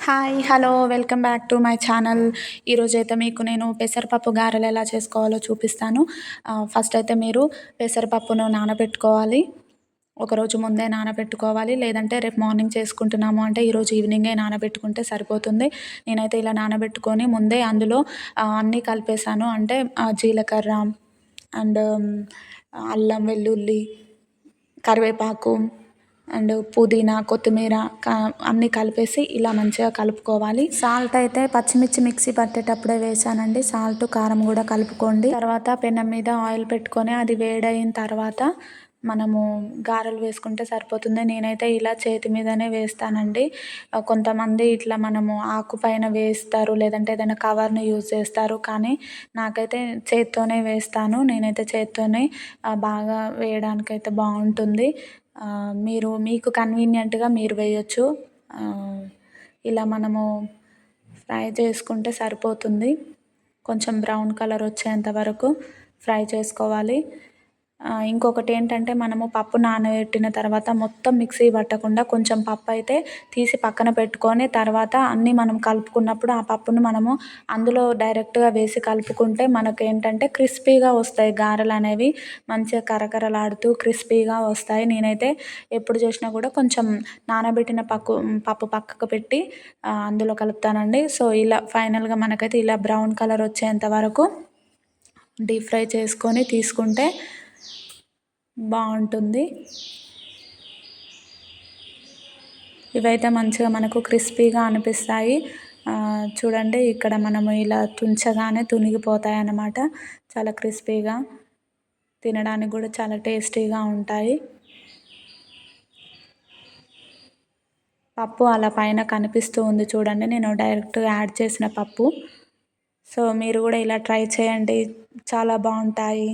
Hi! Hello! Welcome back to my channel. ఈరోజైతే మీకు నేను పెసరపప్పు గారెలు ఎలా చేసుకోవాలో చూపిస్తాను. ఫస్ట్ అయితే మీరు పెసరపప్పును నానబెట్టుకోవాలి. ఒకరోజు ముందే నానబెట్టుకోవాలి. లేదంటే రేపు మార్నింగ్ చేసుకుంటున్నాము అంటే ఈరోజు ఈవినింగే నానబెట్టుకుంటే సరిపోతుంది. నేనైతే ఇలా నానబెట్టుకొని ముందే అందులో అన్నీ కలిపేసాను. అంటే జీలకర్ర అండ్ అల్లం, వెల్లుల్లి, కరివేపాకు అండ్ పుదీనా, కొత్తిమీర అన్నీ కలిపేసి ఇలా మంచిగా కలుపుకోవాలి. సాల్ట్ అయితే పచ్చిమిర్చి మిక్సీ పట్టేటప్పుడే వేసానండి. సాల్ట్, కారం కూడా కలుపుకోండి. తర్వాత పెనం మీద ఆయిల్ పెట్టుకొని అది వేడైన తర్వాత మనము గారెలు వేసుకుంటే సరిపోతుంది. నేనైతే ఇలా చేతి మీదనే వేస్తానండి. కొంతమంది ఇట్లా మనము ఆకు పైన వేస్తారు, లేదంటే ఏదైనా కవర్ని యూజ్ చేస్తారు. కానీ నాకైతే చేత్తోనే వేస్తాను. నేనైతే చేత్తోనే బాగా వేయడానికైతే బాగుంటుంది. మీరు మీకు కన్వీనియంట్గా మీరు వేయొచ్చు. ఇలా మనము ఫ్రై చేసుకుంటే సరిపోతుంది. కొంచెం బ్రౌన్ కలర్ వచ్చేంత వరకు ఫ్రై చేసుకోవాలి. ఇంకొకటి ఏంటంటే మనము పప్పు నానబెట్టిన తర్వాత మొత్తం మిక్సీ పట్టకుండా కొంచెం పప్పు అయితే తీసి పక్కన పెట్టుకొని తర్వాత అన్నీ మనం కలుపుకున్నప్పుడు ఆ పప్పును మనము అందులో డైరెక్ట్గా వేసి కలుపుకుంటే మనకు ఏంటంటే క్రిస్పీగా వస్తాయి గారెలు అనేవి. మంచిగా కరకరలాడుతూ క్రిస్పీగా వస్తాయి. నేనైతే ఎప్పుడు చేసినా కూడా కొంచెం నానబెట్టిన పప్పు పక్కకు పెట్టి అందులో కలుపుతానండి. సో ఇలా ఫైనల్గా మనకైతే ఇలా బ్రౌన్ కలర్ వచ్చేంత వరకు డీప్ ఫ్రై చేసుకొని తీసుకుంటే బాగుంటుంది. ఇవైతే మంచిగా మనకు క్రిస్పీగా అనిపిస్తాయి. చూడండి ఇక్కడ మనము ఇలా తుంచగానే తునిగిపోతాయి అన్నమాట. చాలా క్రిస్పీగా, తినడానికి కూడా చాలా టేస్టీగా ఉంటాయి. పప్పు అలా పైన కనిపిస్తూ ఉంది చూడండి, నేను డైరెక్ట్గా యాడ్ చేసిన పప్పు. సో మీరు కూడా ఇలా ట్రై చేయండి, చాలా బాగుంటాయి.